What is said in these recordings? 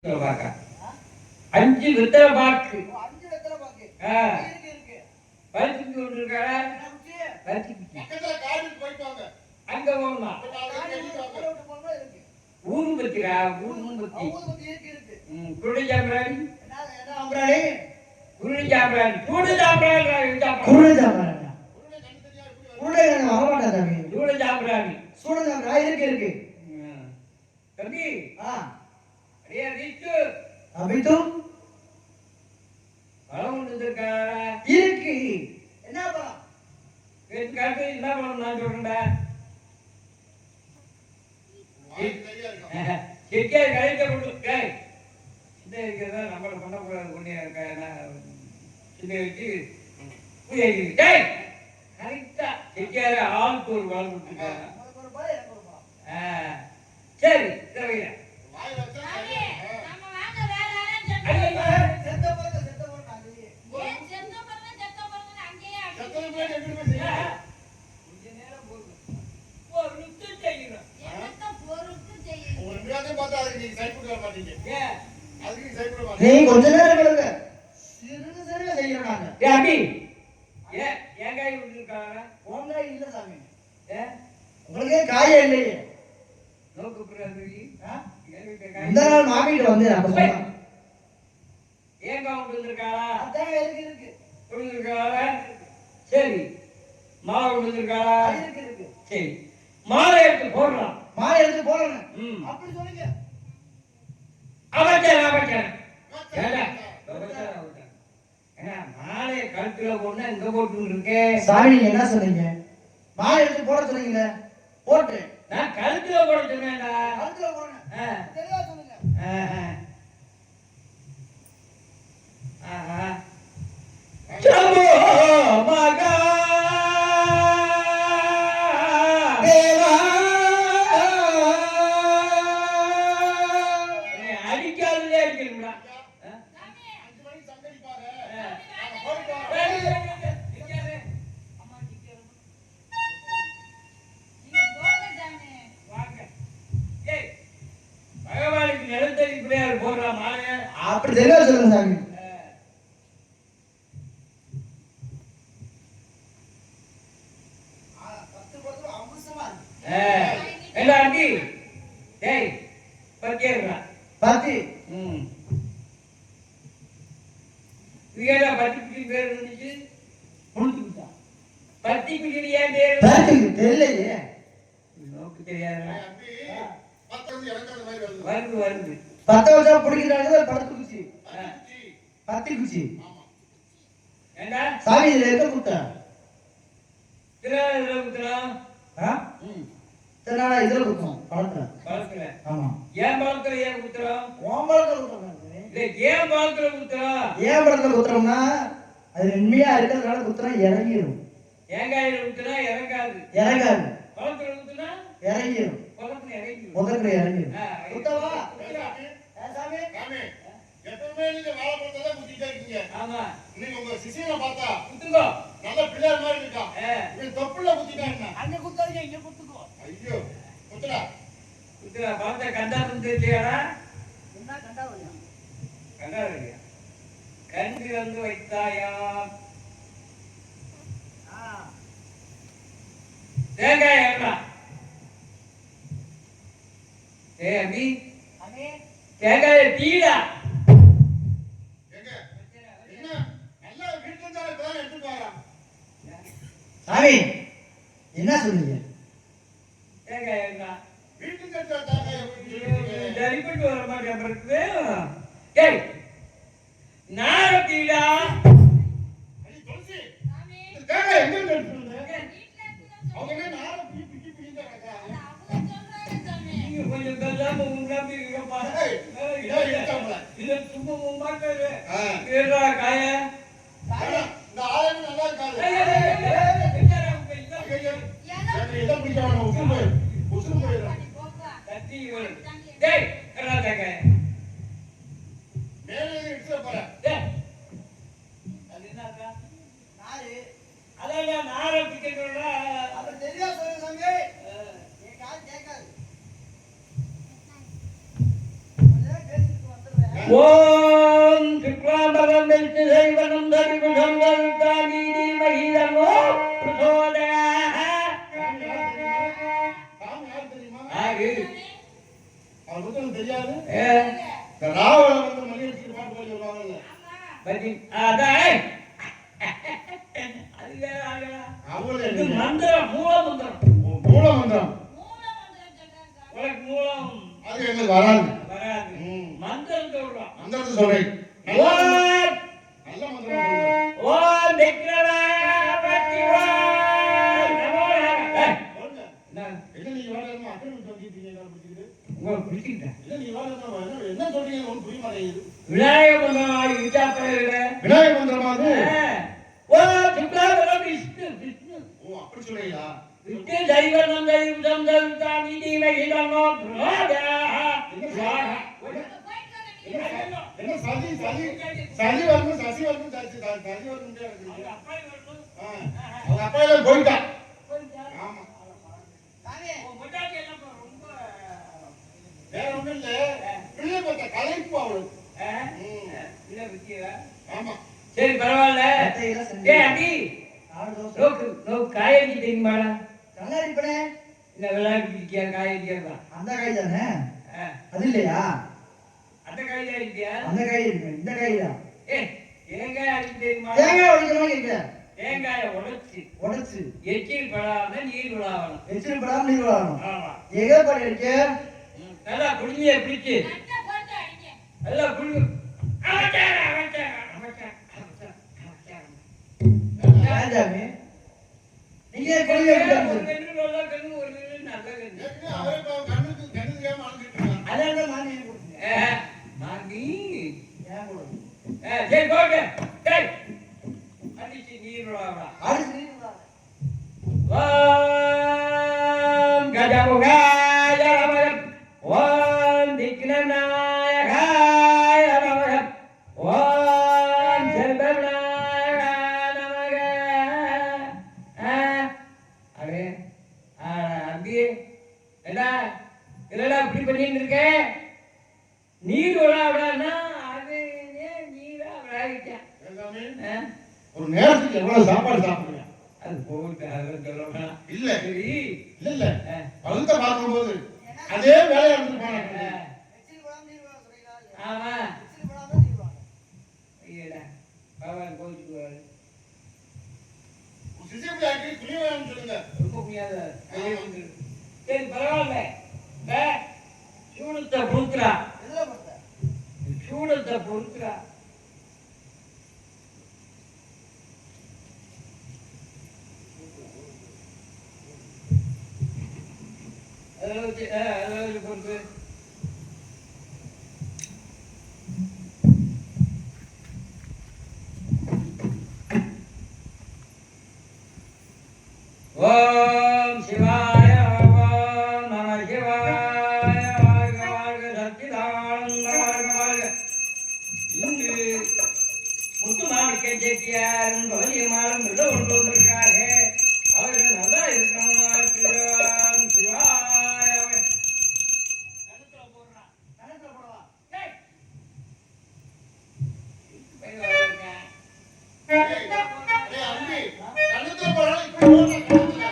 5 வெத்தலை பாக்கு பறிச்சுட்டு கொண்டிருக்காங்க. அங்க போகணுமா? ஊதுபத்திரா? ஊதுபத்தி குருடி சாம்பிராணி, குருடி சாம்பிராணி, குருடி சாம்பிராணி, குருடி சாம்பிராணி, சூட சாம்பிராணி, சூட சாம்பிராணி இருக்கு. தம்பி அடியா ரீச்சு அபிது பழம் வந்திருக்கா? இருக்கு. என்ன பழம்? கேட்டு என்ன பழம் நான் சொல்றேன்டா. செட்டியா கரைக்க கொடுக்க இந்த இருக்கிறதா நம்மள பண்ணக்கூடாது. சின்ன வச்சு கரெக்டா செட்டியார ஆளுக்கு ஒரு பழம் கொடுத்துருக்காங்க. சரி சரிங்க. நீ கொஞ்ச நேரம் கிடங்க, சிறுக சிறுக செய்யறாங்க. ஏன் காய் கொடுத்துருக்காங்க? உன் காய் இல்ல சாமி. உங்களுக்கே காயே இல்லையே. இந்த நாள் மாமிட்டு வந்து ஏன் கவுண்ட் வந்திருக்காளா? அதான் இருக்கு கொடுத்துருக்காளா? சரி மாலை கொடுத்துருக்காளா? இருக்கு. சரி மாலை எடுத்து போடலாம். மாலை எடுத்து போடணும் அப்படி சொல்லுங்க. மாலை கழுத்துல போனா இங்க போட்டு இருக்கேன். சாமி என்ன சொன்னீங்க? மாலை எடுத்து போட சொன்னீங்க. போட்டு நான் கழுத்துல போட சொன்னேன்டா. கழுத்துல போடணும். தெளிவா சொல்லுங்க. சம்போ மகா தேவா அடிக்காதே இருக்கணும்டா. 5 மணி சங்கடி பாரு. பகவானுக்கு நிலத்தடி பிள்ளையார் போடுறான் மாலைய. அப்படி தெளிவா சொல்லுங்க சாமி. பத்து வருஷம் பிடிக்கிறாங்க. பத்து குச்சி பத்தி குச்சி சாமி இதுல எங்க குத்தா? இதுல குத்துறோம். இதுல குத்தோம் பழத்துல. ஆமா. ஏன் பழத்துல ஏன் குத்துறோம்? ஓம் பழத்துல குத்துறோம். ஏன் பழத்துல குத்துறோம்? ஏன் பழத்துல குத்துறோம்னா அது உண்மையா இருக்கிறதுனால குத்துறோம். இறங்கிடும். தேங்காயில குத்துனா இறங்காது. பழத்துல குத்துனா இறங்கிடும். பழத்துல இறங்கிடும். முதல்ல இறங்கிடும். குத்தவா சாமி? சாமி எப்பவுமே நீங்க வாழைப்பழத்தை தான் குத்திட்டே இருக்கீங்க. ஆமா. நீங்க உங்க சிசியனை பார்த்தா குத்துங்க. நல்ல பிள்ளையார் மாதிரி இருக்கா. நீ தொப்புல குத்திட்டாங்க. அங்க குத்தாதீங்க, இங்க குத்துக்கோ. ஐயோ குத்துடா. குத்துடா. பார்த்த கண்டா வந்துட்டியாடா? என்ன கண்டா வரியா? கண்டா வரியா? கண்டு வந்து வைத்தாயா? தேங்காய் ஏறா. அபி அபி தேங்காய் டீடா. சாமி என்ன சொல்றீங்க? தேங்காய் என்ன வீட்டுக்கு கட்ட தேங்காய் டெலிபட்டு வர மாதிரி இருக்குது. டேய் நாரதீடா. அடி துளசி சாமி தேங்காய் எங்க எடுத்துறீங்க? அவங்க என்ன நார பிடி இருக்கா? அவங்க சொல்றாங்க சாமி. நீங்க கொஞ்சம் கல்லாம உங்களாம இருக்கப்பா. இது சும்மா மாட்டாரு. ஏறா காய இந்த ஆளு நல்லா இருக்காரு. இதெல்லாம் பிடிக்காம உசுறு போயிடுறா. தட்டி டேய் கராதங்க மேலே இடிச்சு போற. டேய் அது என்னடா? நாரு. அதெல்லாம் நார பிடிக்கறடா. அது தெரியா சொல்லுங்க சாமி. ஏ கால் கேட்காது. கொஞ்சம் பேசிட்டு வந்துரு. ஓம் சுக்லாம்பரம் வெல்த்து செய்வனம் தரிபுஷம் தருத்தானி மகிதமோ பிரசோதய. தெரியாது ராவணன் வந்து மணி அடிச்சு பாட்டு பாடி வருவாங்கல்ல அதான் மந்திரம் மூல மந்திரம் மூல மந்திரம் உனக்கு மூலம் அது எங்களுக்கு வராது வராது. மந்திரம் சொல்றோம். மந்திரத்தை சொல்றேன் நல்ல மந்திரம் ஓம் விக்ரமாவதி நமோ என்ன நீங்க வேற என்ன அக்கறை சொல்லிட்டீங்க உங்களுக்கு பிடிச்சிட்டேன். என்ன சொல்றீங்க ஒன்றும் புரிய மாட்டேங்குது. விநாயக மந்திரமாகி விசாரிக்கிற விநாயக மந்திரமாவது ஓம் சுக்லாம்பரம் விஷ்ணு விஷ்ணு. ஓ அப்படி சொல்றீங்களா? விஷ்ணு சைவனம் சைவம் தருத்தானி மகிதமோ பிரசோதய. என்ன சதி சதி சதி வரணும் சசி வரணும் சசி வரணும் அவங்க அப்பா எல்லாம் போயிட்டா. ஆமா வேற ஒண்ணும் இல்ல பிள்ளை பார்த்த கலைப்பு அவளுக்கு. ஆமா சரி பரவாயில்ல. காய்கறி தெரியுமாடா? கண்ணாடி படே இந்த விளையாட்டு காய்கறி அந்த காய் தானே? அது இல்லையா? அந்த காய் தான் இருக்கியா? அந்த காய் இருக்கு. இந்த காய் தான். தேங்காய் அடிக்க தெரியுமா? தேங்காய் உடைக்கிற மாதிரி இருக்கு. தேங்காயை உடைச்சு எச்சில் படாம நீர் விழாவணும். எச்சில் படாம நீர் விழாவணும். ஆமா. எங்க பாடி இருக்கு? நல்லா குடிங்க பிடிச்சு நல்லா குடி. ராஜாமி நீங்க குடிங்க அதான் மாமி சரி போட்டு அடிச்சு நீர் விழாவலாம். ஓம் கஜமுகாய நமக. ஓம் விக்னநாயகாய நமக. ஓம் செல்வநாயகாய நமக. அடே அங்கே என்ன இதெல்லாம் இப்படி பண்ணிட்டு இருக்கேன். நீர் விழாவிடான்னா அது நீரா விழாவிட்டேன். ஒரு நேரத்துக்கு எவ்வளவு சாப்பாடு சாப்பிடுங்க? அது போட்டு சொல்லலாம். இல்ல சரி இல்ல இல்ல பழுத்த பார்க்கும்போது அதே வேலையா இருந்துருப்பாங்க. ஆமா ஐயடா பகவான் கோவிச்சுக்குவாரு. சிசிபிளாக்கி துணி வேணும்னு சொல்லுங்க. ரொம்ப முடியாத சரி பரவாயில்ல. சூடத்தை பொறுத்துறா சூடத்தை பொறுத்துறா. அதில் பொறுத்து ஓம் சிவாய ஓம் நம சிவாய வாழ்க வாழ்க சத்திதானந்த வாழ்க வாழ்க. இங்கு முத்துமாணிக்க செட்டியாரும் பகுதியமாலும் விட கொண்டு வந்திருக்காக அவர்கள் நல்லா இருக்கணும். சிவாய கணத்துல போடுறான். கணத்துல போடலாம். கழுத்துல போறாங்க இப்படி போடுறாங்க.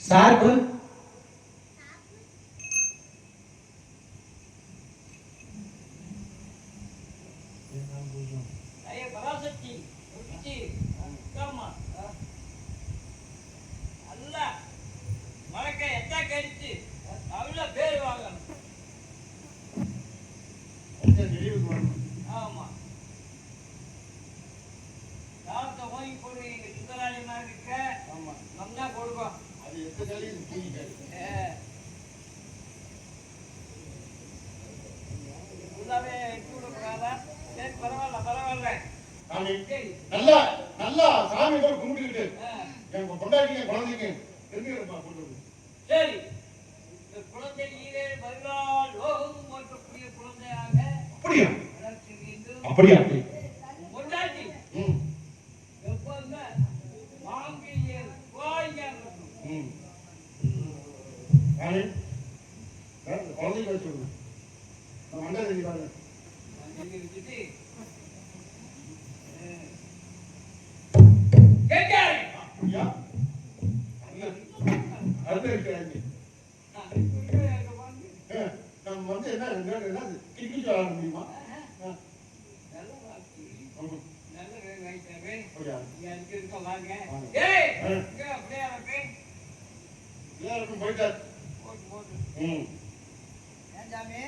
சார்பு பராசக்தி அல்ல மழக்க எத்தா கழிச்சு அவ்வளோ பேர் வாங்கணும். ஆமா காலத்தை வாங்கி போடுங்க. எங்க சுந்தராணி மாதிரி இருக்க நல்லா கொடுப்போம். அது எந்த கழிவு ஃபுல்லாவே எடுத்து விடக்கூடாதா? சரி பரவாயில்ல பரவாயில்ல. நல்லா நல்லா சாமி கூட கும்பிட்டுக்கிட்டு என் பொண்டாட்டிங்க குழந்தைங்க சரி இந்த குழந்தை நீரே மறுநாள் லோகம் போற்றக்கூடிய குழந்தையாக அப்படியா அப்படியா சாமி குழந்தைக்கு வச்சு விடுங்க மண்டை தெரிஞ்சு பாருங்க அப்படியா அது இருக்கிறாங்க நம்ம வந்து என்ன கிட்னி சொல்ல முடியுமா போயிட்டார் ம் ஏன் சாமி